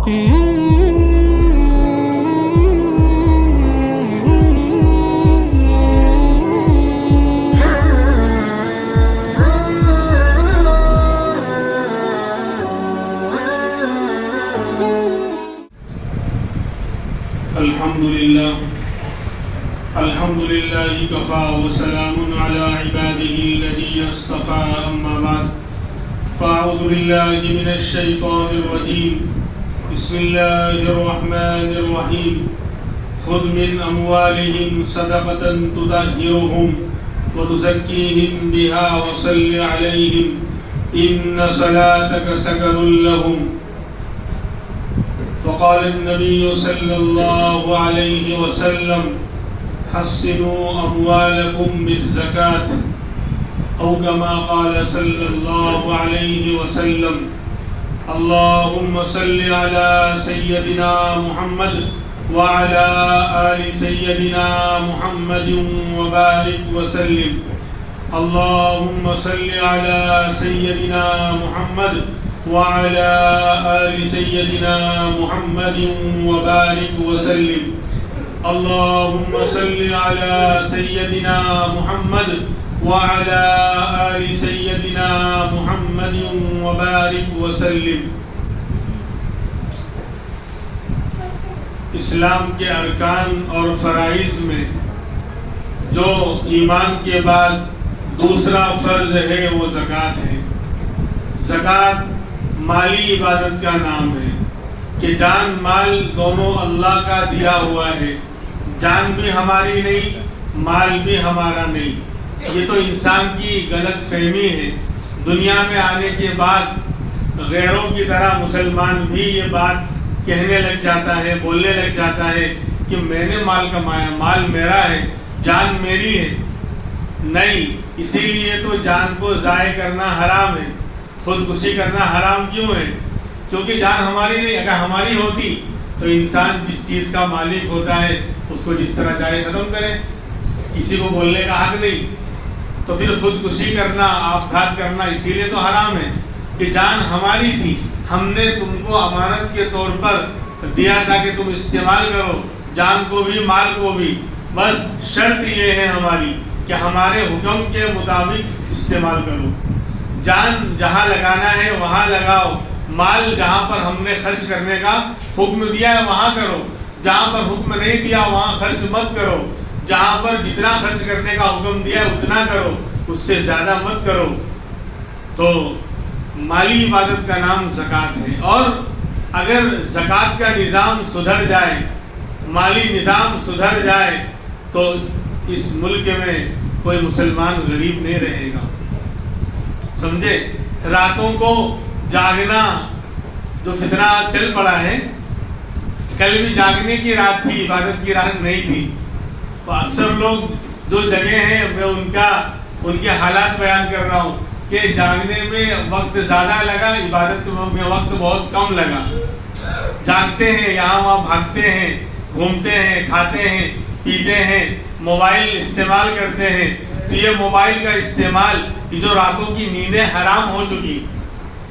الحمد لله كفى وسلام على عباده الذين اصطفى أما بعد فأعوذ بالله من الشيطان الرجيم بسم الله الرحمن الرحيم خذ من أموالهم صدقة تطهرهم وتزكيهم بها وصل عليهم إن صلاتك سكن لهم وقال النبي صلى الله عليه وسلم حسنوا أموالكم بالزكاة أو كما قال صلى الله عليه وسلم اللهم صل على سيدنا محمد وعلى آل سيدنا محمد وبارك وسلم اللهم صل على سيدنا محمد وعلى آل سيدنا محمد وبارك وسلم اللهم صل على سيدنا محمد وعلى آل سيدنا محمد وبارك وسلم. اسلام کے ارکان اور فرائض میں جو ایمان کے بعد دوسرا فرض ہے وہ زکوٰۃ ہے. زکوٰۃ مالی عبادت کا نام ہے کہ جان مال دونوں اللہ کا دیا ہوا ہے. جان بھی ہماری نہیں، مال بھی ہمارا نہیں. یہ تو انسان کی غلط فہمی ہے. دنیا میں آنے کے بعد غیروں کی طرح مسلمان بھی یہ بات کہنے لگ جاتا ہے، بولنے لگ جاتا ہے کہ میں نے مال کمایا، مال میرا ہے، جان میری ہے. نہیں، اسی لیے تو جان کو ضائع کرنا حرام ہے. خودکشی کرنا حرام کیوں ہے؟ کیونکہ جان ہماری نہیں. اگر ہماری ہوتی تو انسان جس چیز کا مالک ہوتا ہے اس کو جس طرح چاہے ختم کرے، کسی کو بولنے کا حق نہیں. تو پھر خودکشی کرنا، آپگھات کرنا اسی لیے تو حرام ہے کہ جان ہماری تھی، ہم نے تم کو امانت کے طور پر دیا تھا کہ تم استعمال کرو، جان کو بھی مال کو بھی. بس شرط یہ ہے ہماری کہ ہمارے حکم کے مطابق استعمال کرو. جان جہاں لگانا ہے وہاں لگاؤ. مال جہاں پر ہم نے خرچ کرنے کا حکم دیا ہے وہاں کرو. جہاں پر حکم نہیں دیا وہاں خرچ مت کرو. جہاں پر جتنا خرچ کرنے کا حکم دیا ہے اتنا کرو، اس سے زیادہ مت کرو. تو مالی عبادت کا نام زکوٰۃ ہے. اور اگر زکوٰۃ کا نظام سدھر جائے، مالی نظام سدھر جائے تو اس ملک میں کوئی مسلمان غریب نہیں رہے گا. سمجھے؟ راتوں کو جاگنا جو فتنہ چل پڑا ہے، کل بھی جاگنے کی رات تھی، عبادت کی رات نہیں تھی. تو اکثر لوگ جو جگہ ہیں میں ان کے حالات بیان کر رہا ہوں کہ جاگنے میں وقت زیادہ لگا، عبادت میں وقت بہت کم لگا. جاگتے ہیں، یہاں وہاں بھاگتے ہیں، گھومتے ہیں، کھاتے ہیں، پیتے ہیں، موبائل استعمال کرتے ہیں. تو یہ موبائل کا استعمال، یہ جو راتوں کی نیندیں حرام ہو چکی.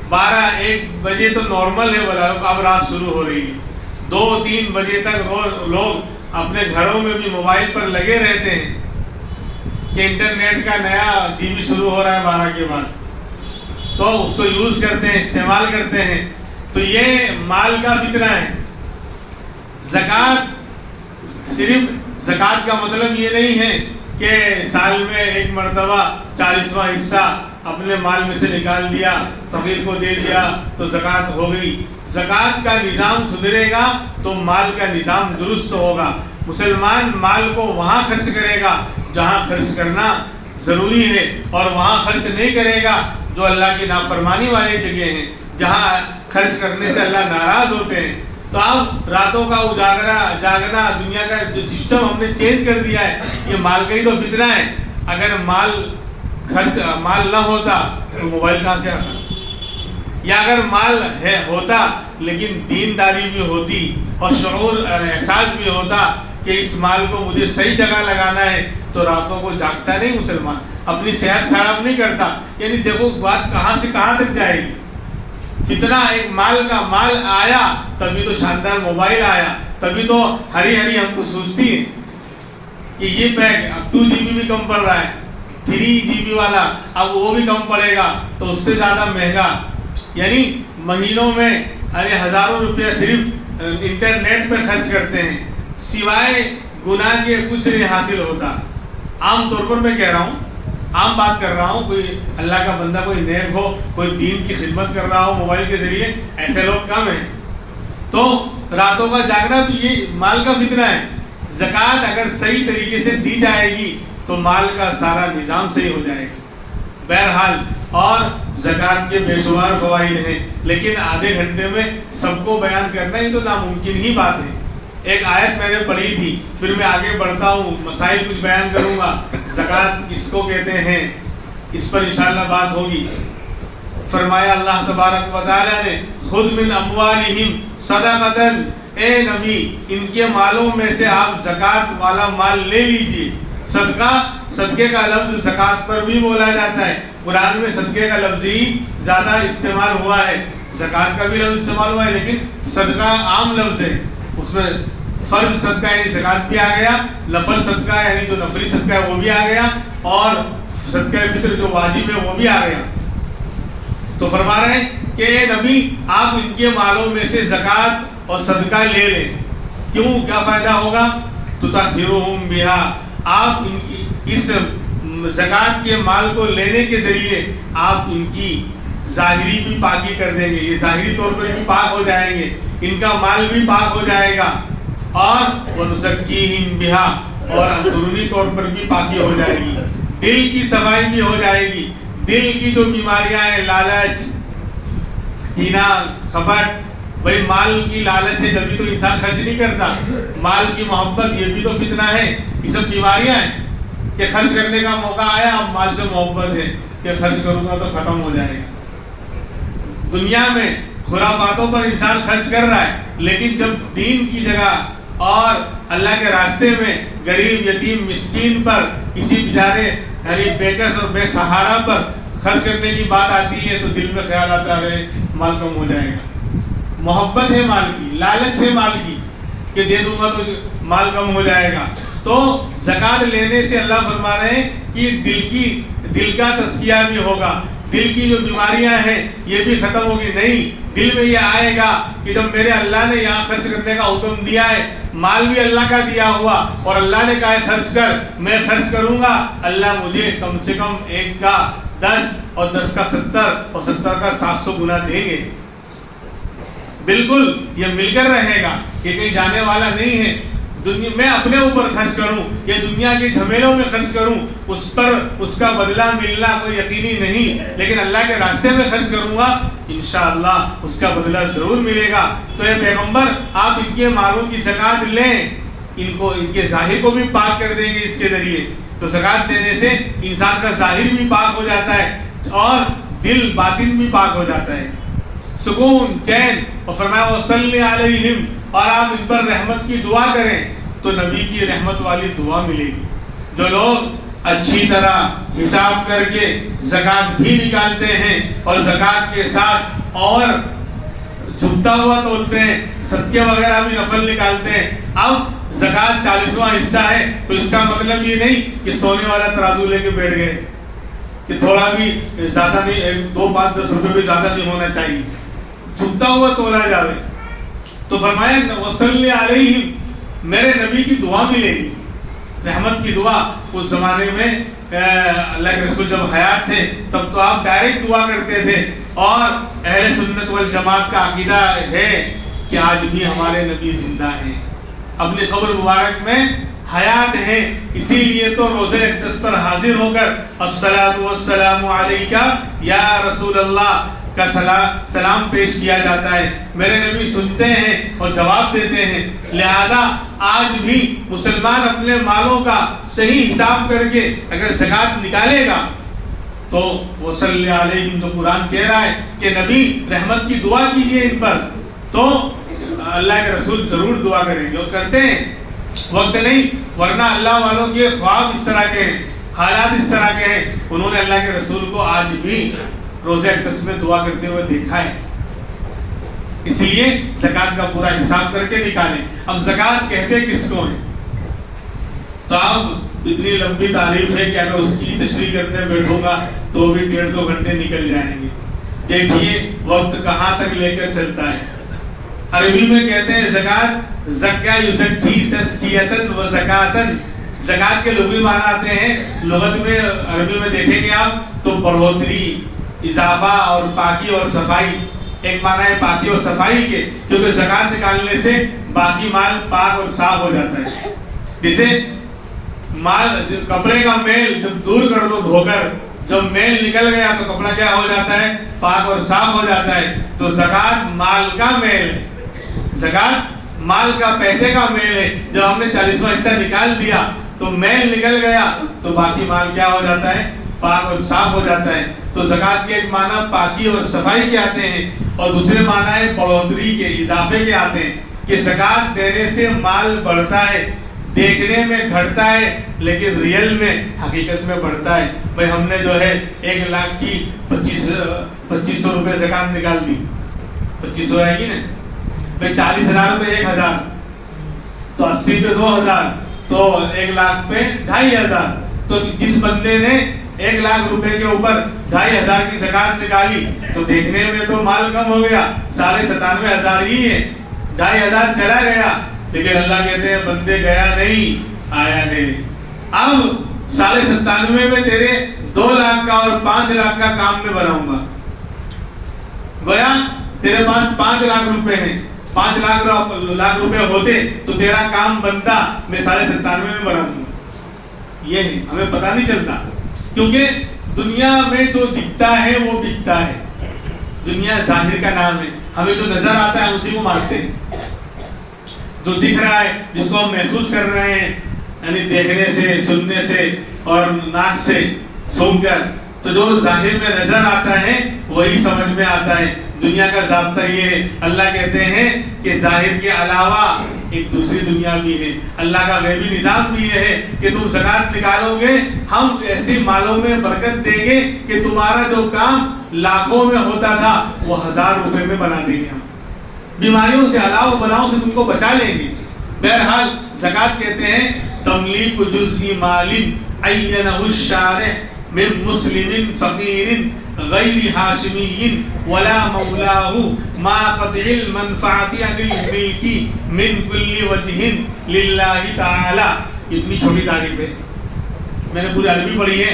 12-1 بجے تو نارمل ہے، اب رات شروع ہو رہی ہے. 2-3 بجے تک لوگ اپنے گھروں میں بھی موبائل پر لگے رہتے ہیں کہ انٹرنیٹ کا نیا جی بی شروع ہو رہا ہے 12 کے بعد، تو اس کو یوز کرتے ہیں، استعمال کرتے ہیں. تو یہ مال کا فتنہ ہے. زکوٰۃ، صرف زکوٰۃ کا مطلب یہ نہیں ہے کہ سال میں ایک مرتبہ 40واں حصہ اپنے مال میں سے نکال دیا، فقیر کو دے دیا تو زکوٰۃ ہو گئی. زکوٰۃ کا نظام سدھرے گا تو مال کا نظام درست ہوگا. مسلمان مال کو وہاں خرچ کرے گا جہاں خرچ کرنا ضروری ہے، اور وہاں خرچ نہیں کرے گا جو اللہ کی نافرمانی والی جگہ ہیں، جہاں خرچ کرنے سے اللہ ناراض ہوتے ہیں. تو اب راتوں کا جاگنا، دنیا کا جو سسٹم ہم نے چینج کر دیا ہے، یہ مال کا ہی تو فتنہ ہے. اگر مال نہ ہوتا تو موبائل کہاں سے آتا؟ یا اگر مال ہوتا لیکن دینداری بھی ہوتی اور شعور اور احساس بھی ہوتا کہ اس مال کو مجھے صحیح جگہ لگانا ہے، تو راتوں کو جاگتا نہیں مسلمان، اپنی صحت خراب نہیں کرتا. یعنی دیکھو بات کہاں سے کہاں تک جائے گی. فتنہ ایک مال آیا تبھی تو شاندار موبائل آیا، تبھی تو ہری ہم کو سوچتی ہے کہ یہ پیک اب 2 GB بھی کم پڑ رہا ہے، 3 GB والا اب وہ بھی کم پڑے گا تو اس سے زیادہ مہنگا، یعنی مہینوں میں ہزاروں روپیہ صرف انٹرنیٹ پہ خرچ کرتے ہیں، سوائے گناہ کے کچھ نہیں حاصل ہوتا۔ عام طور پر میں کہہ رہا ہوں، عام بات کر رہا ہوں، کوئی اللہ کا بندہ کوئی نیک ہو، کوئی دین کی خدمت کر رہا ہو موبائل کے ذریعے، ایسے لوگ کم ہیں۔ تو راتوں کا جاگنا بھی یہ مال کا فتنہ ہے۔ زکوٰۃ اگر صحیح طریقے سے دی جائے گی تو مال کا سارا نظام صحیح ہو جائے گا۔ بہرحال اور زکوٰۃ کے بے شمار فوائد ہیں، لیکن آدھے گھنٹے میں سب کو بیان کرنا ہی تو ناممکن ہی بات ہے۔ ایک آیت میں نے پڑھی تھی، پھر میں آگے بڑھتا ہوں، مسائل کچھ بیان کروں گا۔ زکوٰۃ کس کو کہتے ہیں اس پر انشاءاللہ بات ہوگی۔ فرمایا اللہ تبارک و تعالیٰ نے خذ من اموالہم صدقۃ، اے نبی ان کے مالوں میں سے آپ زکوٰۃ والا مال لے لیجیے۔ صدقے کا لفظ زکوٰۃ پر بھی بولا جاتا ہے، قرآن میں صدقے کا لفظ ہی زیادہ استعمال ہوا ہے، زکوٰۃ کا بھی لفظ استعمال ہوا ہے، لیکن صدقہ عام لفظ ہے، اس میں فرض صدقہ یعنی زکوٰۃ بھی آ گیا، نفل صدقہ یعنی جو نفلی صدقہ ہے وہ بھی آ گیا، اور صدقہ فطر جو واجب ہے وہ بھی آ گیا۔ تو فرما رہے ہیں کہ اے نبی آپ ان کے مالوں میں سے زکوٰۃ اور صدقہ لے لیں۔ کیوں؟ کیا فائدہ ہوگا؟ تطہرہم بہا، آپ ان کی اس زکوٰۃ کے مال کو لینے کے ذریعے آپ ان کی ظاہری بھی پاکی کر دیں گے، یہ ظاہری طور پر بھی پاک ہو جائیں گے، ان کا مال بھی پاک ہو جائے گا، اور وَتُزَكِّيهِمْ بِهَا، اور اندرونی طور پر بھی پاکی ہو جائے گی، دل کی صفائی بھی ہو جائے گی۔ دل کی جو بیماریاں ہیں، لالچ، کینہ، کپٹ، بھائی مال کی لالچ ہے جبھی تو انسان خرچ نہیں کرتا، مال کی محبت یہ بھی تو فتنہ ہے، یہ سب بیماریاں ہیں کہ خرچ کرنے کا موقع آیا، اب مال سے محبت ہے کہ خرچ کروں گا تو ختم ہو جائے گا۔ دنیا میں خرافاتوں پر انسان خرچ کر رہا ہے، لیکن جب دین کی جگہ اور اللہ کے راستے میں غریب، یتیم، مسکین پر، کسی بیچارے یعنی بے کس اور بے سہارا پر خرچ کرنے کی بات آتی ہے تو دل میں خیال آتا ہے مال کم ہو جائے گا۔ محبت ہے مال کی، لالچ ہے مال کی کہ دے دوں گا تو مال کم ہو جائے گا۔ تو زکوٰۃ لینے سے اللہ فرما رہے ہیں کہ دل کا تزکیہ بھی ہوگا، دل کی جو بیماریاں ہیں یہ بھی ختم ہوگی۔ نہیں، دل میں یہ آئے گا کہ جب میرے اللہ نے یہاں خرچ کرنے کا حکم دیا ہے، مال بھی اللہ کا دیا ہوا اور اللہ نے کہا ہے خرچ کر، میں خرچ کروں گا، اللہ مجھے کم سے کم 1 کا 10 اور 10 کا 70 اور 70 کا 700 گنا دیں گے۔ بالکل یہ مل کر رہے گا، یہ کہیں جانے والا نہیں ہے۔ میں اپنے اوپر خرچ کروں یا دنیا کے جھمیلوں میں خرچ کروں، اس پر اس کا بدلہ ملنا کوئی یقینی نہیں، لیکن اللہ کے راستے میں خرچ کروں گا انشاءاللہ اس کا بدلہ ضرور ملے گا۔ تو اے پیغمبر آپ ان کے مالوں کی زکوٰۃ لیں، ان کے ظاہر کو بھی پاک کر دیں گے اس کے ذریعے۔ تو زکوٰۃ دینے سے انسان کا ظاہر بھی پاک ہو جاتا ہے اور دل باطن بھی پاک ہو جاتا ہے، سکون، چین۔ اور فرمایا وَصَلِّ عَلَيْهِمْ، اور آپ ان پر رحمت کی دعا کریں تو نبی کی رحمت والی دعا ملے گی۔ جو لوگ اچھی طرح حساب کر کے زکوٰۃ بھی نکالتے ہیں اور زکوٰۃ کے ساتھ اور جھکتا ہوا تولتے ہیں، صدقے وغیرہ بھی نفل نکالتے ہیں، اب زکوٰۃ 40واں حصہ ہے تو اس کا مطلب یہ نہیں کہ سونے والا ترازو لے کے بیٹھ گئے کہ تھوڑا بھی زیادہ نہیں، 2، 5، 10 روپے بھی زیادہ نہیں ہونا چاہیے، جھکتا ہوا تولا جاوے۔ تو فرمایا وصلی علیہم، میرے نبی کی دعا ملے گی، رحمت کی دعا۔ اس زمانے میں اللہ کے رسول جب حیات تھے تب تو آپ ڈائریکٹ دعا کرتے تھے، اور اہل سنت والجماعت کا عقیدہ ہے کہ آج بھی ہمارے نبی زندہ ہیں، اپنی قبر مبارک میں حیات ہیں، اسی لیے تو روزہ اقدس پر حاضر ہو کر الصلاۃ والسلام علیکہ یا رسول اللہ کا سلام پیش کیا جاتا ہے۔ میرے نبی سنتے ہیں اور جواب دیتے ہیں، لہذا آج بھی مسلمان اپنے مالوں کا صحیح حساب کر کے اگر زکوٰۃ نکالے گا تو وصلی علیہم، تو قرآن کہہ رہا ہے کہ نبی رحمت کی دعا کیجئے ان پر، تو اللہ کے رسول ضرور دعا کریں گے اور کرتے ہیں، وقت نہیں، ورنہ اللہ والوں کے خواب اس طرح کے ہیں، حالات اس طرح کے ہیں، انہوں نے اللہ کے رسول کو آج بھی روزہ اقدس میں دعا کرتے ہوئے دیکھا ہے۔ اس لیے زکات کا پورا حساب کر کے نکالیں. اب زکات کہتے کس کو ہیں؟ تو اب اتنی لمبی تعریف ہے کہ اگر اس کی تشریح کرنے بیٹھوں گا تو بھی 1.5-2 گھنٹے نکل جائیں گے. دیکھیے وقت کہاں تک لے کر چلتا ہے. عربی میں کہتے ہیں زکات زکا یزکی تزکیۃ و زکاتن. زکات کے لغوی معنی آتے ہیں لغت میں عربی میں دیکھیں گے آپ تو بڑھوتری، اضافہ اور پاکی اور صفائی. ایک معنی ہے پاکی اور صفائی کے، کیونکہ زکات نکالنے سے باقی مال پاک اور صاف ہو جاتا ہے. جسے مال کپڑے کا میل جب دور کر دو دھو کر، جب میل نکل گیا تو کپڑا کیا ہو جاتا ہے؟ پاک اور صاف ہو جاتا ہے. تو زکات مال کا میل ہے، زکات مال کا پیسے کا میل ہے. جب ہم نے 40واں حصہ نکال دیا تو میل نکل گیا تو باقی مال کیا ہو جاتا ہے؟ پاک اور صاف ہو جاتا ہے. تو زکات کے ایک معنی پاکی اور صفائی کے آتے ہیں اور دوسرے معنی ہے بڑھوتری کے، اضافے کے آتے ہیں کہ زکات دینے سے مال بڑھتا ہے، دیکھنے میں گھٹتا ہے لیکن ریئل میں حقیقت میں بڑھتا ہے. بھائی ہم نے جو ہے 1 لاکھ کی 2500 روپے زکات نکال دی، 2500 آئے گی نا بھائی، 40,000 پہ 1,000 تو 80 پہ 2,000 تو 1 لاکھ پہ 2,500. تو جس بندے نے 1 لاکھ روپے کے اوپر 2,500 کی زکات نکالی تو دیکھنے میں تو مال کم ہو گیا، 97,500 ہی ہے، 2,500 چلا گیا. لیکن اللہ کہتے ہیں بندے گیا نہیں آیا ہے. اب 97.5 میں تیرے 2 لاکھ کا اور 5 لاکھ کا کام میں بناؤں گا. گویا تیرے پاس 5 لاکھ روپے ہیں، 5 لاکھ روپے ہوتے تو تیرا کام بنتا میں 97.5 میں بنا دوں گا. یہ ہمیں پتہ نہیں چلتا کیونکہ دنیا میں جو دکھتا ہے وہ بکتا ہے. دنیا ظاہر کا نام ہے، ہمیں جو نظر آتا ہے اسی کو مانتے ہیں. جو دکھ رہا ہے، جس کو ہم محسوس کر رہے ہیں، یعنی دیکھنے سے، سننے سے اور ناک سے سونگ کر، تو جو ظاہر میں نظر آتا ہے وہی سمجھ میں آتا ہے. دنیا کا ضابطہ یہ ہے. اللہ کہتے ہیں کہ ظاہر کے علاوہ ایک دوسری دنیا بھی ہے. اللہ کا غیبی نظام بھی یہ ہے کہ تم زکات نکالو گے، ہم ایسے مالوں میں برکت دیں گے کہ تمہارا جو کام لاکھوں میں ہوتا تھا وہ 1,000 روپے میں بنا دیں گے. ہم بیماریوں سے، علاوہ بلاؤں سے تم کو بچا لیں گے. بہرحال زکات کہتے ہیں تملیک جزء مال عینہ الشارع من مسلم فقیر غیر ہاشمی ولا مولاہ ما قطع المنفعۃ عن الملک من کل وجہ للہ تعالی. اتنی چھوٹی تعریف ہے، میں نے پوری عربی پڑھی ہے.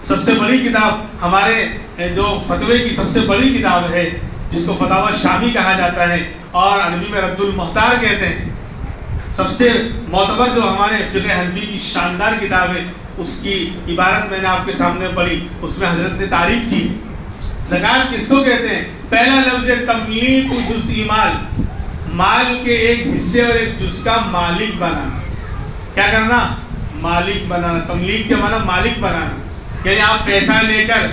سب سے بڑی کتاب ہمارے جو فتوے کی سب سے بڑی کتاب ہے جس کو فتاوی شامی کہا جاتا ہے اور عربی میں رد المختار کہتے ہیں. سب سے معتبر جو ہمارے فقہ حنفی کی شاندار کتاب ہے، اس کی عبارت میں نے آپ کے سامنے پڑھی. اس میں حضرت نے تعریف کی زکات کس کو کہتے ہیں. پہلا لفظ ہے تملیک جزء مال، مال کے ایک حصے اور ایک جز کا مالک بنانا. کیا کرنا؟ مالک بنانا. تملیک کے معنی مالک بنانا، یعنی آپ پیسہ لے کر،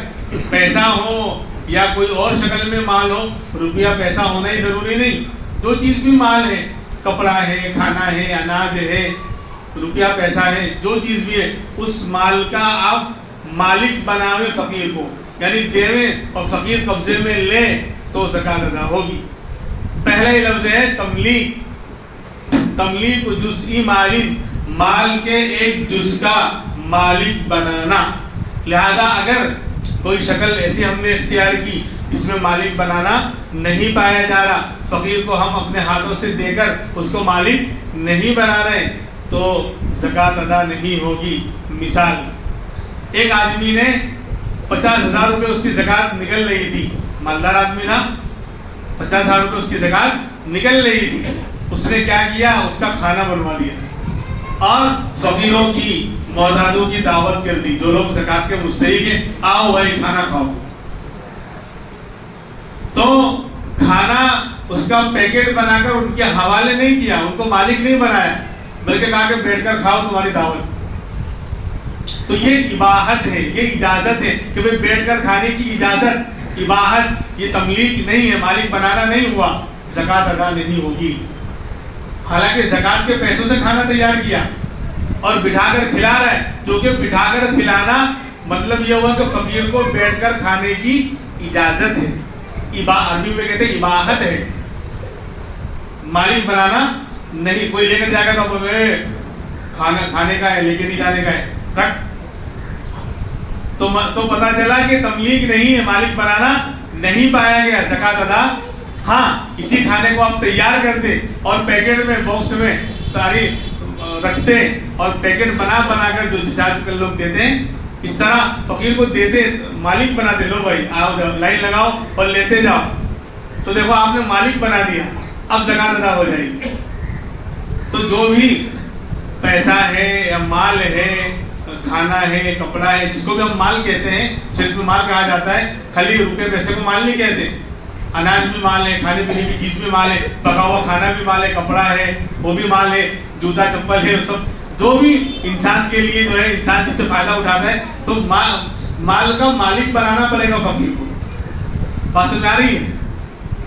پیسہ ہو یا کوئی اور شکل میں مال ہو، روپیہ پیسہ ہونا ہی ضروری نہیں، جو چیز بھی مال ہے، کپڑا ہے، کھانا ہے، اناج ہے، روپیہ پیسہ ہے، جو چیز بھی ہے، اس مال کا آپ مالک بناوے فقیر کو، یعنی دیویں اور فقیر قبضے میں لے تو زکات ادا ہوگی. پہلا ہی لفظ ہے تملیک. تملیک جزء مال، مال کے ایک جز کا مالک بنانا. لہذا اگر کوئی شکل ایسی ہم نے اختیار کی اس میں مالک بنانا نہیں پایا جا رہا، فقیر کو ہم اپنے ہاتھوں سے دے کر اس کو مالک نہیں بنا رہے تو زکات ادا نہیں ہوگی. مثال، ایک آدمی نے 50,000 روپے اس کی زکات نکل رہی تھی، مالدار آدمی تھا، 50,000 روپے اس کی زکات نکل رہی تھی. اس نے کیا کیا؟ اس کا کھانا بنوا دیا اور فقیروں کی، محتاجوں کی دعوت کر دی. جو لوگ زکات کے مستحق ہیں آؤ بھائی کھانا کھاؤ. تو کھانا اس کا پیکٹ بنا کر ان کے حوالے نہیں کیا، ان کو مالک نہیں بنایا، بلکہ کہا کہ بیٹھ کر کھاؤ تمہاری دعوت. تو یہ اباحت ہے، یہ اجازت ہے کہ بھائی بیٹھ کر کھانے کی اجازت، اباحت. یہ تملیک نہیں ہے، مالک بنانا نہیں ہوا، زکات ادا نہیں ہوگی. حالانکہ زکات کے پیسوں سے کھانا تیار کیا اور بٹھا کر کھلا رہا ہے، کیونکہ بٹھا کر کھلانا مطلب یہ ہوا کہ فقیر کو بیٹھ کر کھانے کی اجازت ہے. عربی میں کہتے ہیں اباحت ہے، مالک بنانا نہیں. کوئی لے کر جائے گا تو کھانے کا ہے، لے کے نہیں جانے کا ہے، رکھ. تو پتا چلا کہ تملیک نہیں ہے، مالک بنانا نہیں پایا گیا. زکات ادا ہاں اسی کھانے کو آپ تیار کرتے اور پیکٹ میں باکس میں رکھتے اور پیکٹ بنا کر جو ڈسچارج کر لوگ دیتے ہیں، اس طرح فقیر کو دیتے، مالک بناتے. لو بھائی آؤ لائن لگاؤ اور لیتے جاؤ. تو دیکھو آپ نے مالک بنا دیا، اب زکات ادا ہو جائے گی. تو جو بھی پیسہ ہے یا مال ہے، کھانا ہے، کپڑا ہے، جس کو بھی ہم مال کہتے ہیں، صرف میں مال کہا جاتا ہے، خالی روپے پیسے کو مال نہیں کہتے. اناج بھی مال ہے، کھانے پینے کی چیز بھی مال ہے، پکا ہوا کھانا بھی مال ہے، کپڑا ہے وہ بھی مال ہے، جوتا چپل ہے، سب جو بھی انسان کے لیے جو ہے، انسان جس سے فائدہ اٹھاتا ہے، تو مال کا مالک بنانا پڑے گا فقیر کو. بات سمجھ آ رہی ہے؟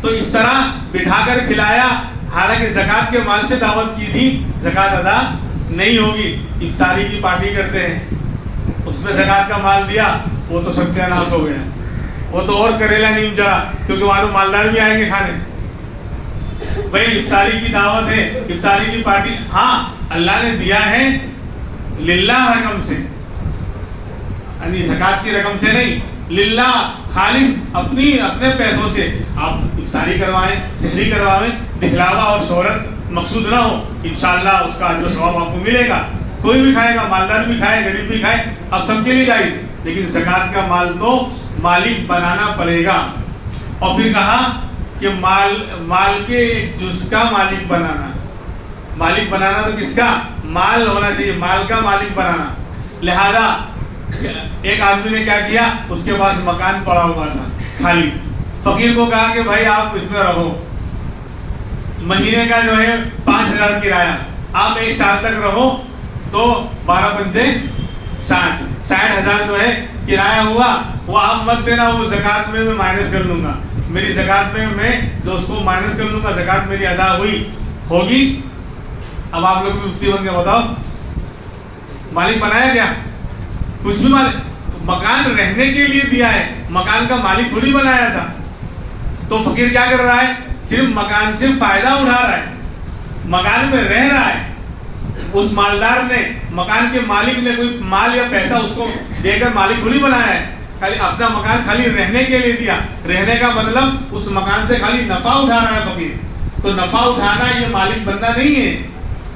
تو اس طرح بٹھا کر کھلایا، حالانکہ زکات کے مال سے دعوت کی تھی، زکات ادا نہیں ہوگی. افطاری کی پارٹی کرتے ہیں، اس میں زکات کا مال دیا، وہ تو سب کا ناس ہو گیا. وہ تو اور کریلا نیم چڑھا، کیونکہ وہاں تو مالدار بھی آئیں گے کھانے. بھائی افطاری کی دعوت ہے، افطاری کی پارٹی، ہاں اللہ نے دیا ہے للہ رقم سے، یعنی زکات کی رقم سے نہیں، للہ خالص اپنے پیسوں سے آپ افطاری کروائیں، سحری کروائیں. دکھلاوا اور شہرت مقصود نہ ہو، انشاءاللہ اس کا اجر و ثواب آپ کو ملے گا. کوئی بھی کھائے گا، مالدار بھی کھائے، غریب بھی کھائے، اب سب کے لیے جائز. لیکن زکات کا مال تو مالک بنانا پڑے گا. اور پھر کہا کہ مال کے ایک جز کا مالک بنانا. مالک بنانا تو کس کا؟ مال ہونا چاہیے، مال کا مالک بنانا. لہذا ایک آدمی نے کیا کیا، اس کے پاس مکان پڑا ہوا تھا خالی. فقیر کو کہا کہ بھائی آپ اس میں رہو، مہینے کا جو ہے 5,000 کرایہ، آپ 1 سال تک رہو تو 12 پنجے 60,000 جو ہے کرایہ ہوا. وہ آپ مت دینا، وہ زکات میں مائنس کر لوں گا، میری زکات میں جو اس کو مائنس کر لوں گا، زکات میری ادا ہوگی. اب آپ لوگ بھی مفتی بن کے بتاؤ، مالک بنایا کیا؟ کچھ بھی مالک، مکان رہنے کے لیے دیا ہے، مکان کا مالک تھوڑی بنایا تھا. تو فقیر کیا کر رہا ہے؟ صرف مکان سے فائدہ اٹھا رہا ہے، مکان میں رہ رہا ہے. اس مالدار نے، مکان کے مالک نے کوئی مال یا پیسہ اس کو دے کر مالک تھوڑی بنایا ہے، خالی اپنا مکان خالی رہنے کے لیے دیا. رہنے کا مطلب اس مکان سے خالی نفع اٹھا رہا ہے فقیر. تو نفع اٹھانا یہ مالک بننا نہیں ہے.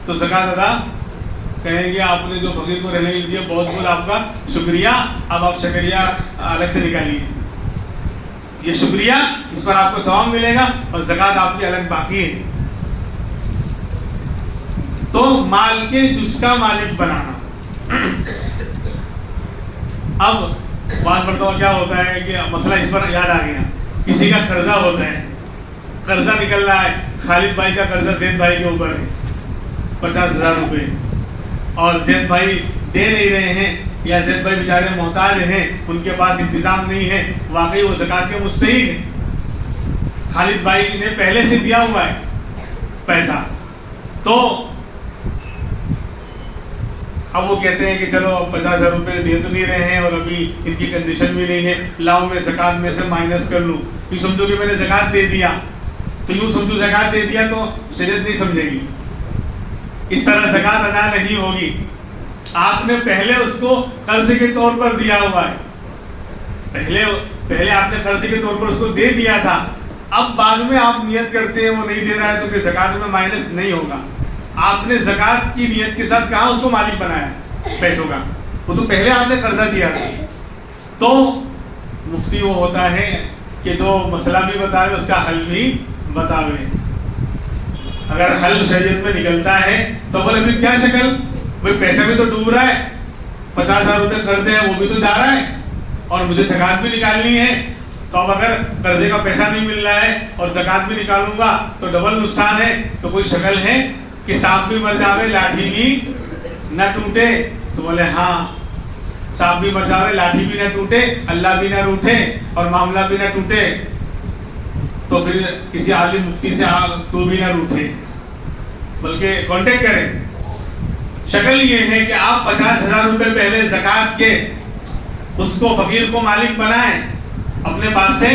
تو زکات ادا کہیں گے آپ نے جو فقیر کو رہنے کے لیے دیا، بہت بہت آپ کا شکریہ. اب آپ شکریہ الگ سے نکالیے، یہ شکریہ، اس پر آپ کو ثواب ملے گا، اور زکات آپ کی الگ باقی ہے. تو مال کے جز کا مالک بنانا. اب بات مرتبہ کیا ہوتا ہے کہ مسئلہ اس پر یاد آ گیا، کسی کا قرضہ ہوتا ہے، قرضہ نکل رہا ہے. خالد بھائی کا قرضہ زید بھائی کے اوپر ہے 50,000 روپے، اور زید بھائی دے نہیں رہے ہیں، یا زید بھائی بیچارے محتاج ہیں، ان کے پاس انتظام نہیں ہے، واقعی وہ زکات کے مستحق ہیں. خالد بھائی نے پہلے سے دیا ہوا ہے پیسہ. تو اب وہ کہتے ہیں کہ چلو 50,000 روپے دے تو نہیں رہے ہیں، اور ابھی ان کی کنڈیشن بھی نہیں ہے، لاؤ میں زکات میں سے مائنس کر لوں. یوں سمجھو کہ میں نے زکات دے دیا، تو یوں سمجھو زکات دے دیا تو شریعت نہیں سمجھے گی. اس طرح زکات ادا نہیں ہوگی. آپ نے پہلے اس کو قرض کے طور پر دیا ہوا ہے، پہلے آپ نے قرض کے طور پر اس کو دے دیا تھا. اب بعد میں آپ نیت کرتے ہیں وہ نہیں دے رہا ہے تو کہ زکات میں مائنس نہیں ہوگا. آپ نے زکات کی نیت کے ساتھ کہاں اس کو مالک بنایا پیسوں کا، وہ تو پہلے آپ نے قرضہ دیا تھا. تو مفتی وہ ہوتا ہے کہ جو مسئلہ بھی بتاوے اس کا حل بھی بتاوے. اگر حل شریعت میں نکلتا ہے تو بولے پھر کیا شکل، بھائی پیسہ بھی تو ڈوب رہا ہے، 50,000 روپے قرضے ہے وہ بھی تو جا رہا ہے، اور مجھے زکات بھی نکالنی ہے. تو اب اگر قرضے کا پیسہ نہیں مل رہا ہے اور زکات بھی نکالوں گا تو ڈبل نقصان ہے. تو کوئی شکل ہے کہ سانپ بھی مر جاوے لاٹھی بھی نہ ٹوٹے؟ تو بولے ہاں، سانپ بھی مر جاوے لاٹھی بھی نہ ٹوٹے، اللہ بھی نہ روٹے اور معاملہ بھی نہ ٹوٹے. تو پھر کسی عالم مفتی سے تو بھی نہ روٹے، بلکہ کانٹیکٹ کریں. شکل یہ ہے کہ آپ 50,000 روپے پہلے زکات کے اس کو فقیر کو مالک بنائیں، اپنے پاس سے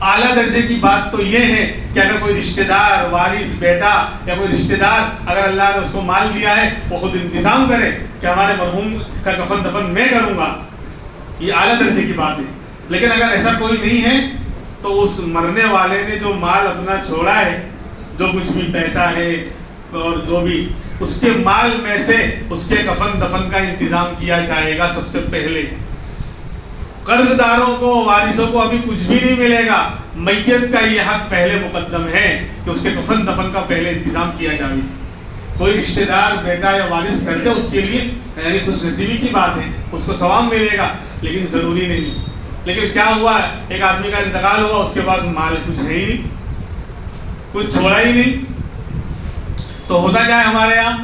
اعلیٰ درجے کی بات تو یہ ہے کہ اگر کوئی رشتہ دار، وارث، بیٹا یا کوئی رشتہ دار اگر اللہ نے اس کو مال دیا ہے وہ خود انتظام کرے کہ ہمارے مرحوم کا کفن دفن میں کروں گا، یہ اعلیٰ درجے کی بات ہے. لیکن اگر ایسا کوئی نہیں ہے تو اس مرنے والے نے جو مال اپنا چھوڑا ہے، جو کچھ بھی پیسہ ہے اور جو بھی، اس کے مال میں سے اس کے کفن دفن کا انتظام کیا جائے گا. سب سے پہلے قرض داروں کو، وارثوں کو ابھی کچھ بھی نہیں ملے گا. میت کا یہ حق پہلے مقدم ہے کہ اس کے کفن دفن کا پہلے انتظام کیا جائے. کوئی رشتہ دار بیٹا یا وارث کر دے اس کے لیے یعنی خوش نصیبی کی بات ہے، اس کو ثواب ملے گا، لیکن ضروری نہیں. لیکن کیا ہوا، ایک آدمی کا انتقال ہوا، اس کے پاس مال کچھ ہے ہی نہیں، کچھ چھوڑا ہی نہیں. تو ہوتا کیا ہے ہمارے یہاں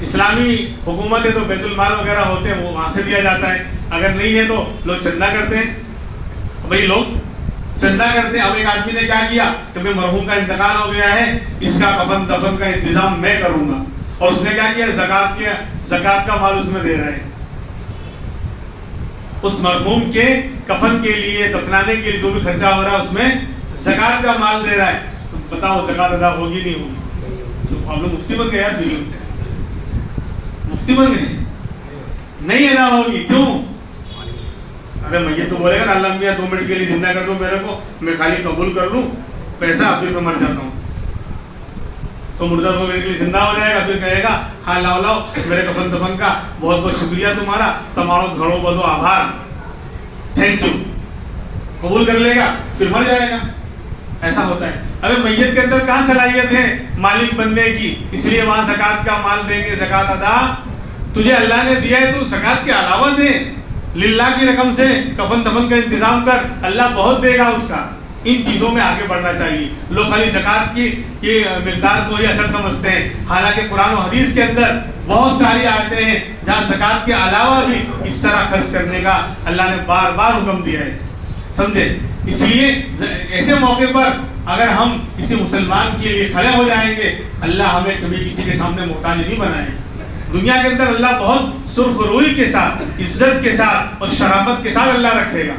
اسلامی حکومت ہے تو بیت المال وغیرہ ہوتے ہیں، وہ وہاں سے دیا جاتا ہے. اگر نہیں ہے تو لوگ چندہ کرتے ہیں. بھائی لوگ چندہ کرتے ہیں. اب ایک آدمی نے کیا کیا کہ میں مرحوم کا انتقال ہو گیا ہے، اس کا کفن دفن کا انتظام میں کروں گا، اور اس نے کیا کیا، زکات کا مال اس میں دے رہے ہیں. اس مرحوم کے کفن کے لیے، دفنانے کے لیے جو بھی خرچہ ہو رہا ہے اس میں زکات کا مال دے رہا ہے. تو بتاؤ زکات ادا ہوگی نہیں ہوگی؟ تو ہم لوگ مفتی بن گئے یار، مفتی بن گئے، نہیں ادا ہوگی. کیوں؟ ارے میں تو بولے گا نا اللہ میاں 2 منٹ کے لیے زندہ کر دو میرے کو، میں خالی قبول کر لوں پیسہ، پھر میں مر جاتا ہوں. تو مردہ 2 منٹ کے لیے زندہ ہو جائے گا، پھر کہے گا ہاں لاؤ میرے کفن دفن کا بہت بہت شکریہ تمہارا، تمہارا گھڑوں بدو آبھار، تھینک یو، قبول کر لے گا، پھر مر جائے گا. ایسا ہوتا ہے. ارے میت کے اندر کہاں صلاحیت ہے مالک بننے کی، اس لیے وہاں زکات کا مال دیں گے. زکات ادا تجھے اللہ نے دیا ہے تو زکات کے علاوہ دے، للہ کی رقم سے کفن دفن کا انتظام کر، اللہ بہت دے گا اس کا. ان چیزوں میں آگے بڑھنا چاہیے. لوگ خالی زکات کی مقدار کو ہی اثر سمجھتے ہیں، حالانکہ قرآن و حدیث کے اندر بہت ساری آیتیں ہیں جہاں زکات کے علاوہ بھی اس طرح خرچ کرنے کا اللہ نے بار بار حکم دیا ہے. سمجھے؟ اس لیے ایسے موقع پر اگر ہم کسی مسلمان کے لیے کھڑے ہو جائیں گے، اللہ ہمیں کبھی کسی کے سامنے محتاج نہیں بنائے. دنیا کے اندر اللہ بہت سرخ روئی کے ساتھ، عزت کے ساتھ اور شرافت کے ساتھ اللہ رکھے گا.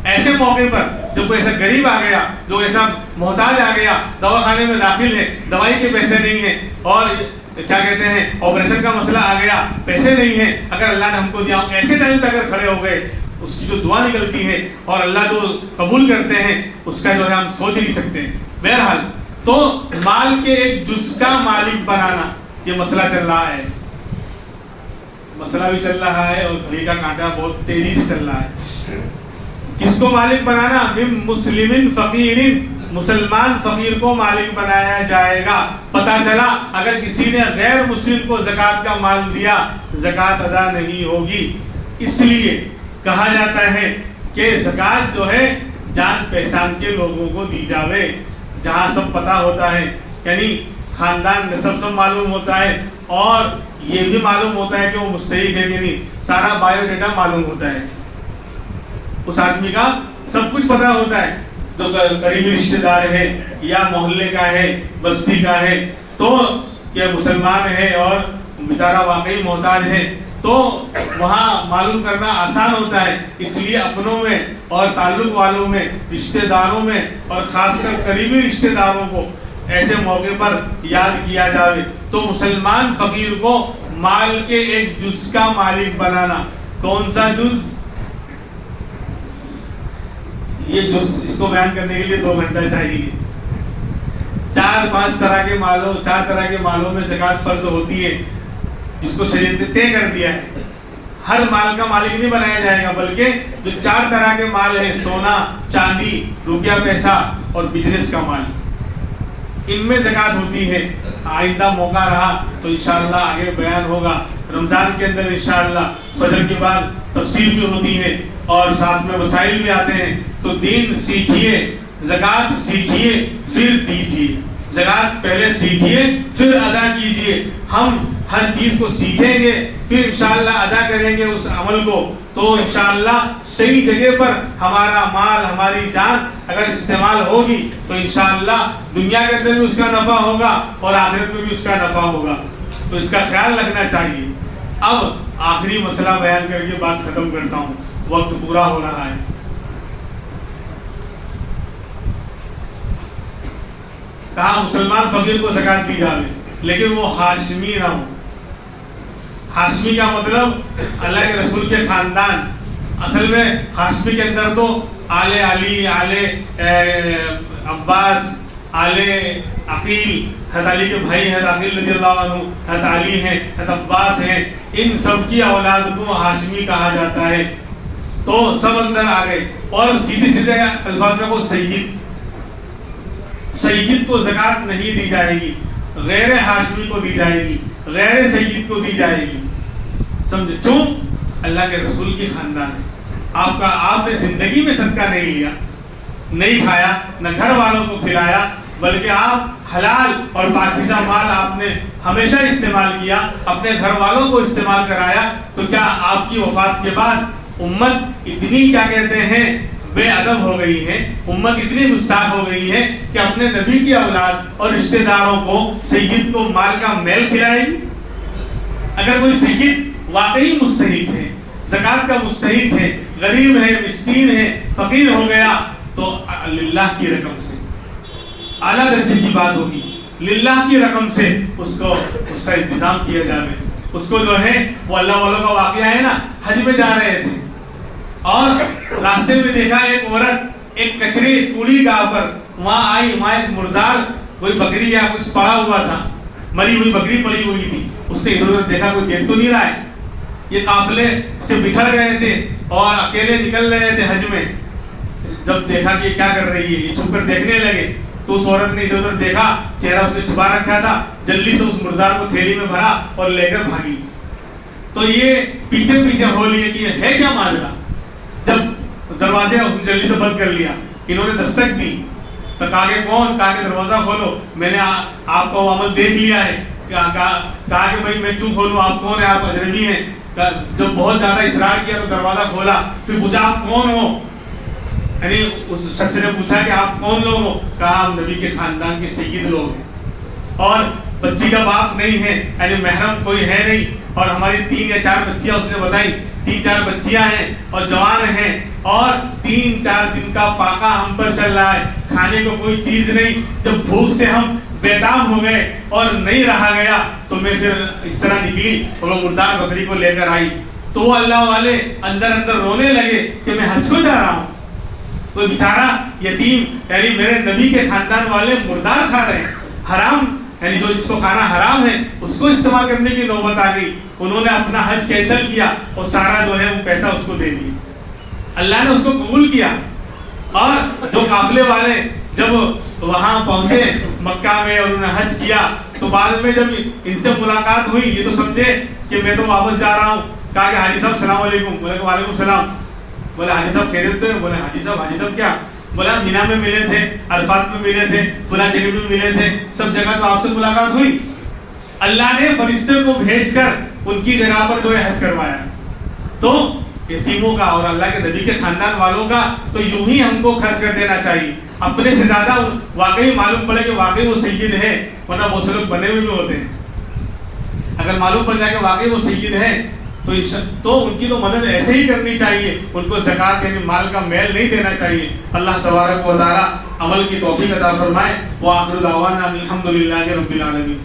ایسے موقع پر جب کوئی ایسا غریب آ گیا، جو ایسا محتاج آ گیا، دواخانے میں داخل ہے، دوائی کے پیسے نہیں ہیں، اور کیا کہتے ہیں آپریشن کا مسئلہ آ گیا، پیسے نہیں ہیں، اگر اللہ نے ہم کو دیا، ایسے ٹائم پہ اگر کھڑے ہو گئے، اس کی جو دعا نکلتی ہے اور اللہ جو قبول کرتے ہیں اس کا جو ہے ہم سوچ نہیں سکتے. بہرحال تو مال کے ایک جز کا مالک بنانا، یہ مسئلہ چل رہا ہے، مسئلہ بھی چل رہا ہے اور گھڑی کا کانٹا بہت تیزی سے چل رہا ہے. کس کو مالک بنانا؟ من مسلم فقیر، مسلمان فقیر کو مالک بنایا جائے گا. پتہ چلا اگر کسی نے غیر مسلم کو زکات کا مال دیا، زکات ادا نہیں ہوگی. اس لیے کہا جاتا ہے کہ زکات جو ہے جان پہچان کے لوگوں کو دی جاوے، جہاں سب پتہ ہوتا ہے، یعنی خاندان میں سب معلوم ہوتا ہے، اور یہ بھی معلوم ہوتا ہے کہ وہ مستحق ہے کہ نہیں. سارا بایو ڈیٹا معلوم ہوتا ہے، اس آدمی کا سب کچھ پتہ ہوتا ہے. جو قریبی رشتہ دار ہے یا محلے کا ہے، بستی کا ہے، تو یہ مسلمان ہے اور بیچارہ واقعی محتاج ہے، تو وہاں معلوم کرنا آسان ہوتا ہے. اس لیے اپنوں میں اور تعلق والوں میں، رشتہ داروں میں، اور خاص کر قریبی رشتہ داروں کو ایسے موقع پر یاد کیا جائے. تو مسلمان فقیر کو مال کے ایک جز کا مالک بنانا. کون سا جز؟ یہ جز، اس کو بیان کرنے کے لیے 2 گھنٹہ چاہیے. 4-5 طرح کے مالوں، 4 طرح کے مالوں میں زکات فرض ہوتی ہے، جس کو شریعت نے طے کر دیا ہے. ہر مال کا مالک نہیں بنایا جائے گا، بلکہ جو 4 طرح کے مال ہیں، سونا، چاندی، روپیہ پیسہ اور بزنس کا مال، ان میں زکات ہوتی ہے. آئندہ موقع رہا تو انشاءاللہ آگے بیان ہوگا. رمضان کے اندر انشاءاللہ فجر کے بعد تفسیر بھی ہوتی ہے اور ساتھ میں وسائل بھی آتے ہیں. تو دین سیکھیے، زکات سیکھیے، پھر دیجیے. زکات پہلے سیکھیے پھر ادا کیجیے. ہم ہر چیز کو سیکھیں گے، پھر انشاءاللہ ادا کریں گے اس عمل کو، تو انشاءاللہ صحیح جگہ پر ہمارا مال، ہماری جان اگر استعمال ہوگی تو انشاءاللہ دنیا کے اندر بھی اس کا نفع ہوگا اور آخرت میں بھی اس کا نفع ہوگا. تو اس کا خیال رکھنا چاہیے. اب آخری مسئلہ بیان کر کے بات ختم کرتا ہوں، وقت پورا ہو رہا ہے. کہا مسلمان فقیر کو زکات دی جاوے لیکن وہ ہاشمی نہ ہو. ہاشمی کا مطلب اللہ کے رسول کے خاندان. اصل میں ہاشمی کے اندر تو آل علی، آل عباس، آل عقیل، حضرت علی کے بھائی حضرت عقیل رضی اللہ عنہ، حضرت علی ہیں، حضرت عباس ہیں، ان سب کی اولاد کو ہاشمی کہا جاتا ہے. تو سب اندر آ گئے. اور سیدھے سیدھے الفاظ میں وہ سید کو زکات نہیں دی جائے گی، غیر ہاشمی کو دی جائے گی، غیر سید کو دی جائے گی. سمجھے؟ کیوں؟ اللہ کے رسول کی خاندان ہے. آپ نے زندگی میں صدقہ نہیں لیا، نہیں کھایا، نہ گھر والوں کو کھلایا، بلکہ آپ حلال اور پاکیزہ مال آپ نے ہمیشہ استعمال کیا، اپنے گھر والوں کو استعمال کرایا. تو کیا آپ کی وفات کے بعد امت اتنی کیا کہتے ہیں بے ادب ہو گئی ہے، امت اتنی گستاخ ہو گئی ہے کہ اپنے نبی کی اولاد اور رشتہ داروں کو، سید کو مال کا میل کھلائے گی؟ اگر کوئی سید واقعی مستحق ہے، زکات کا مستحق ہے، غریب ہے، مسکین ہے، فقیر ہو گیا، تو للہ کی رقم سے اعلیٰ درجے کی بات ہوگی، للہ کی رقم سے اس کا انتظام کیا جائے. اس کو جو ہے وہ اللہ والوں کا واقعہ ہے نا، حج میں جا رہے تھے اور راستے میں دیکھا ایک عورت ایک کچرے کوڑی گاہ پر وہاں آئی، وہاں ایک مردار کوئی بکری یا کچھ پڑا ہوا تھا، مری ہوئی بکری پڑی ہوئی تھی. اس نے ادھر ادھر دیکھا، کوئی دیکھ تو نہیں رہا ہے. یہ قافلے سے بچھڑ گئے تھے اور اکیلے نکل رہے تھے حج میں. جب دیکھا کہ یہ کیا کر رہی ہے، یہ چھپ کر دیکھنے لگے تو اس عورت نے ادھر ادھر دیکھا، چہرہ اس نے چھپا رکھا تھا، جلدی سے اس مردار کو تھیلی میں بھرا اور لے کر بھاگی. تو یہ پیچھے پیچھے ہو لیے کہ یہ ہے کیا ماجرا. جب دروازے اس نے جلدی سے بند کر لیا، انہوں نے دستک دی تو کہا کہ کون؟ کہا کہ دروازہ کھولو، میں نے آپ کو وہ عمل دیکھ لیا ہے. کہا کہ بھائی میں کیوں کھولوں، آپ کون ہیں؟ آپ اجنبی ہیں. جب بہت زیادہ اصرار کیا تو دروازہ کھولا. پھر پوچھا آپ کون ہو؟ یعنی اس شخص نے پوچھا کہ آپ کون لوگ ہو؟ کہا ہم نبی کے خاندان کے سید لوگ ہیں اور بچی کا باپ نہیں ہے، یعنی محرم کوئی ہے نہیں، اور ہماری 3 یا 4 بچیاں اس نے بتائی، 3-4 بچیاں ہیں اور جوان ہیں، اور 3-4 دن کا فاقہ ہم پر چل رہا ہے، کھانے کو کوئی چیز نہیں. جب بھوک سے ہم بیتاب ہو گئے اور نہیں رہا گیا تو میں پھر اس طرح نکلی اور وہ مردار بکری کو لے کر آئی. تو وہ اللہ والے اندر اندر رونے لگے کہ میں حج کو جا رہا ہوں. کوئی بیچارہ یتیم، یعنی میرے نبی کے خاندان والے مردار کھا رہے ہیں، حرام، یعنی جو جس کو کھانا حرام ہے اس کو استعمال کرنے کی نوبت آ گئی. انہوں نے اپنا حج کینسل کیا اور سارا جو ہے وہ پیسہ اس کو دے دیا. اللہ نے اس کو قبول کیا. اور جو قافلے والے جب وہاں پہنچے مکہ میں اور انہوں نے حج کیا تو بعد میں جب ان سے ملاقات ہوئی، یہ تو سمجھے کہ میں تو واپس جا رہا ہوں. کہا کہ حاجی صاحب السلام علیکم. بولے کہ وعلیکم السلام. بولے حاجی صاحب خیریت ہے؟ بولے حاجی صاحب کیا؟ بولا مینا میں ملے تھے، عرفات میں ملے تھے، فلاں جگہ میں ملے تھے، سب جگہ تو آپ سے ملاقات ہوئی. اللہ نے فرشتے کو بھیج کر ان کی جگہ پر جو ہے حج کروایا. تو یتیموں کا اور اللہ کے نبی کے خاندان والوں کا تو یوں ہی ہم کو خرچ کر دینا چاہیے. اپنے سے زیادہ واقعی معلوم پڑے کہ واقعی وہ سید ہے، ورنہ بہت سے لوگ بنے ہوئے بھی ہوتے ہیں. اگر معلوم پڑ جائے کہ واقعی وہ سید ہے تو ان کی تو مدد ایسے ہی کرنی چاہیے، ان کو زکات یعنی مال کا میل نہیں دینا چاہیے. اللہ تبارک و تعالی عمل کی توفیق عطا فرمائے. وآخر دعوانا الحمدللہ رب العالمین.